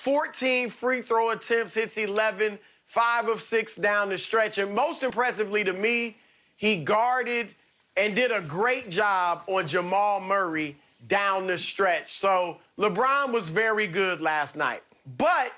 14 free throw attempts, hits 11, 5 of 6 down the stretch. And most impressively to me, he guarded and did a great job on Jamal Murray down the stretch. So LeBron was very good last night. But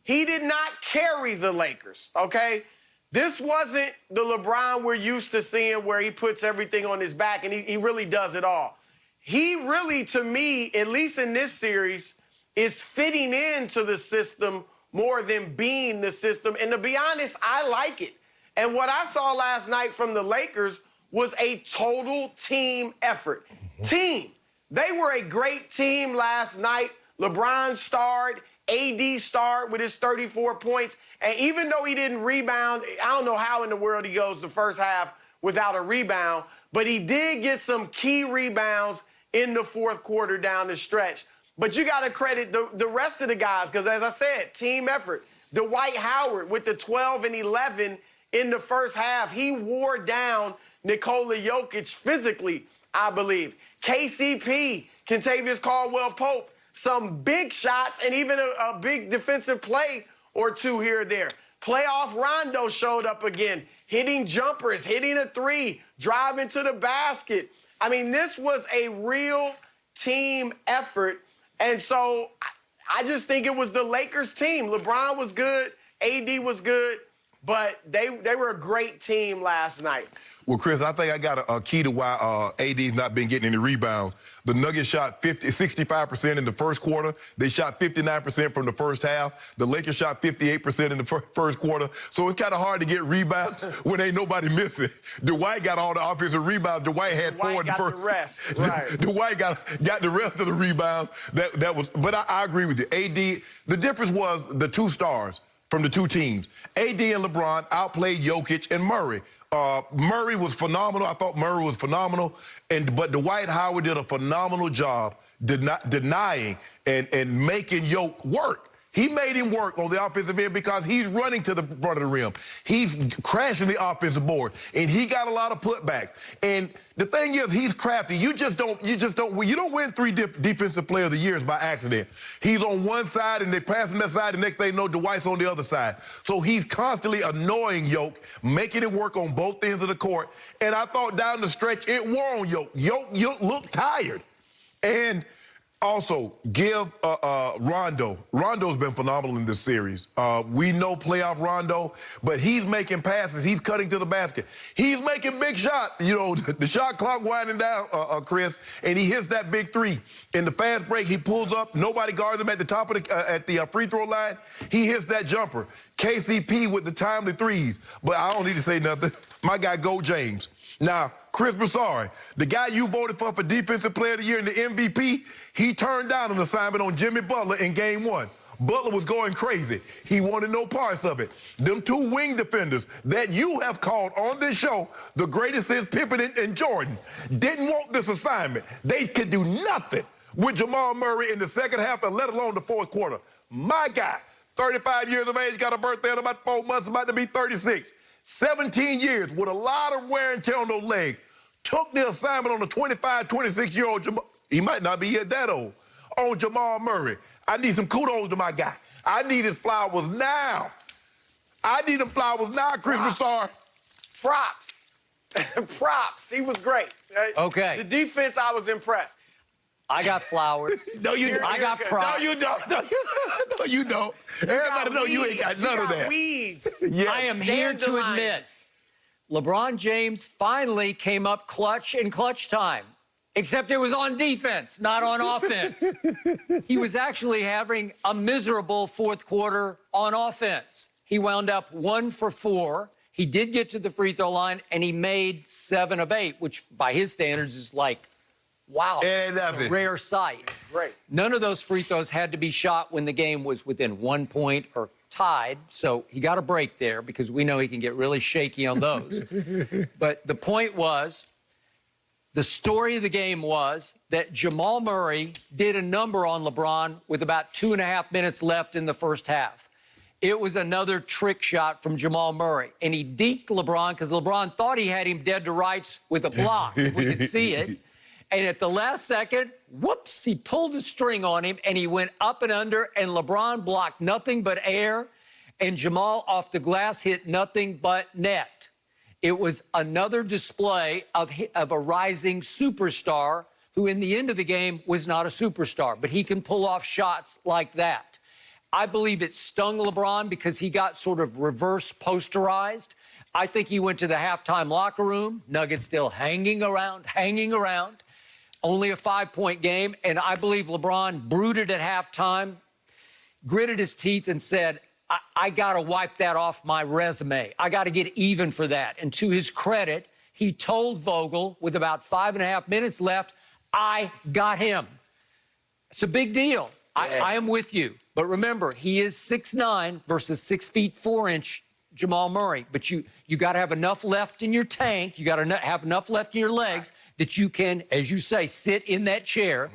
he did not carry the Lakers, okay? This wasn't the LeBron we're used to seeing where he puts everything on his back and he really does it all. He really, to me, at least in this series, is fitting into the system more than being the system. And to be honest, I like it. And what I saw last night from the Lakers was a total team effort. Team. They were a great team last night. LeBron starred, AD starred with his 34 points. And even though he didn't rebound, I don't know how in the world he goes the first half without a rebound, but he did get some key rebounds in the fourth quarter down the stretch. But you got to credit the rest of the guys because, as I said, team effort. Dwight Howard with the 12 and 11 in the first half, he wore down Nikola Jokic physically, I believe. KCP, Kentavious Caldwell-Pope, some big shots and even a big defensive play or two here or there. Playoff Rondo showed up again, hitting jumpers, hitting a three, driving to the basket. I mean, this was a real team effort. And so I just think it was the Lakers team. LeBron was good, AD was good, but they were a great team last night. Well, Chris, I think I got a key to why AD's not been getting any rebounds. The Nuggets shot 65% in the first quarter. They shot 59% from the first half. The Lakers shot 58% in the first quarter. So it's kind of hard to get rebounds when ain't nobody missing. Dwight got all the offensive rebounds. Dwight had four in the first. The rest, right. Dwight got the rest of the rebounds. That was. But I agree with you. AD, the difference was the two stars from the two teams. AD and LeBron outplayed Jokic and Murray. Murray was phenomenal. I thought Murray was phenomenal. But Dwight Howard did a phenomenal job denying and making Jokic work. He made him work on the offensive end because he's running to the front of the rim. He's crashing the offensive board, and he got a lot of putbacks. And the thing is, he's crafty. You don't win 3 defensive player of the years by accident. He's on one side, and they pass him that side. The next thing you know, Dwight's on the other side. So he's constantly annoying Jokic, making it work on both ends of the court. And I thought down the stretch, it wore on Jokic. Jokic looked tired. And also, give Rondo. Rondo's been phenomenal in this series. We know playoff Rondo, but he's making passes. He's cutting to the basket. He's making big shots. You know, the shot clock winding down, Chris, and he hits that big three. In the fast break, he pulls up. Nobody guards him at the top of the free throw line. He hits that jumper. KCP with the timely threes. But I don't need to say nothing. My guy, Go James. Now, Chris Broussard, the guy you voted for Defensive Player of the Year and the MVP, he turned down an assignment on Jimmy Butler in Game 1. Butler was going crazy. He wanted no parts of it. Them two wing defenders that you have called on this show the greatest since Pippen and Jordan didn't want this assignment. They could do nothing with Jamal Murray in the second half, and let alone the fourth quarter. My guy, 35 years of age, got a birthday in about 4 months, about to be 36. 17 years with a lot of wear and tear on those legs. Took the assignment on the 25, 26-year-old Jamal. He might not be yet that old. On Jamal Murray. I need some kudos to my guy. I need his flowers now. I need him flowers now, Chris Broussard. Props. Props. He was great. Okay. The defense, I was impressed. I got flowers. No, you don't. I got props. No, you don't. No, you don't. Everybody know you ain't got none of that. Weeds. Yeah. I am here to admit, LeBron James finally came up clutch in clutch time. Except it was on defense, not on offense. He was actually having a miserable fourth quarter on offense. He wound up 1 for 4. He did get to the free throw line, and he made 7 of 8, which by his standards is like, wow, a rare sight. Great. None of those free throws had to be shot when the game was within 1 point or tied, so he got a break there because we know he can get really shaky on those. But the point was, the story of the game was that Jamal Murray did a number on LeBron with about 2.5 minutes left in the first half. It was another trick shot from Jamal Murray, and he deked LeBron because LeBron thought he had him dead to rights with a block, if we could see it. And at the last second, whoops, he pulled a string on him, and he went up and under, and LeBron blocked nothing but air, and Jamal off the glass hit nothing but net. It was another display of a rising superstar who, in the end of the game, was not a superstar, but he can pull off shots like that. I believe it stung LeBron because he got sort of reverse posterized. I think he went to the halftime locker room, Nuggets still hanging around. Only a 5-point game, and I believe LeBron brooded at halftime, gritted his teeth, and said, I got to wipe that off my resume. I got to get even for that. And to his credit, he told Vogel, with about 5.5 minutes left, I got him. It's a big deal. I am with you. But remember, he is 6'9" versus 6 feet 4 inch Jamal Murray. But you got to have enough left in your tank. You got to have enough left in your legs that you can, as you say, sit in that chair.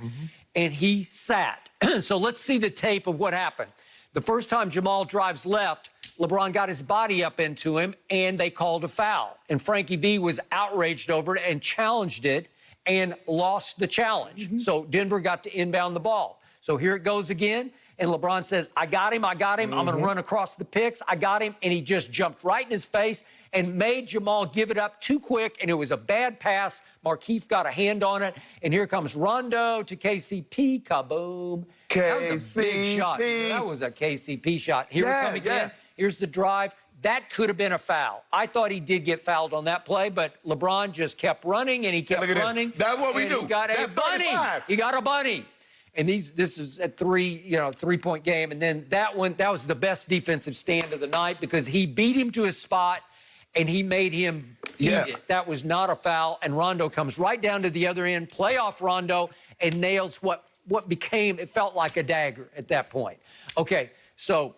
And he sat. So let's see the tape of what happened. The first time Jamal drives left, LeBron got his body up into him, and they called a foul. And Frankie V was outraged over it and challenged it and lost the challenge. So Denver got to inbound the ball. So here it goes again. And LeBron says, I got him. I'm going to run across the picks. I got him. And he just jumped right in his face and made Jamal give it up too quick. And it was a bad pass. Markieff got a hand on it. And here comes Rondo to KCP. Kaboom. That was a big shot. That was a KCP shot. Here we come again. Here's the drive. That could have been a foul. I thought he did get fouled on that play, but LeBron just kept running, and he kept running. That's what we do. He got a bunny. He got a bunny. And this is a 3-point game. And then that was the best defensive stand of the night because he beat him to his spot and he made him eat it. That was not a foul. And Rondo comes right down to the other end, playoff Rondo, and nails what became, it felt like a dagger at that point. Okay, so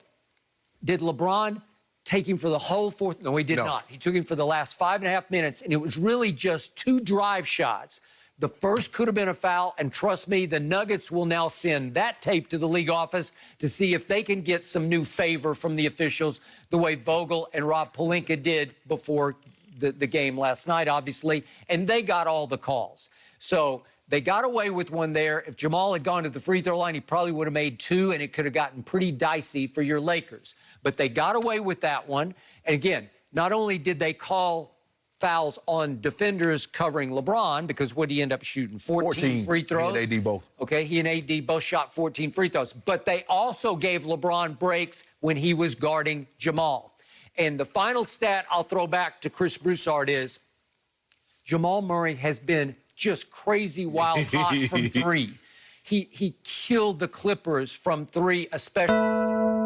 did LeBron take him for the whole fourth? No, he did not. He took him for the last 5.5 minutes, and it was really just 2 drive shots. The first could have been a foul, and trust me, the Nuggets will now send that tape to the league office to see if they can get some new favor from the officials the way Vogel and Rob Pelinka did before the game last night, obviously, and they got all the calls. So they got away with one there. If Jamal had gone to the free throw line, he probably would have made 2, and it could have gotten pretty dicey for your Lakers. But they got away with that one. And again, not only did they call fouls on defenders covering LeBron, because what did he end up shooting? 14 free throws? He and AD both. Okay, he and AD both shot 14 free throws. But they also gave LeBron breaks when he was guarding Jamal. And the final stat I'll throw back to Chris Broussard is Jamal Murray has been just crazy wild hot from 3. He killed the Clippers from 3, especially.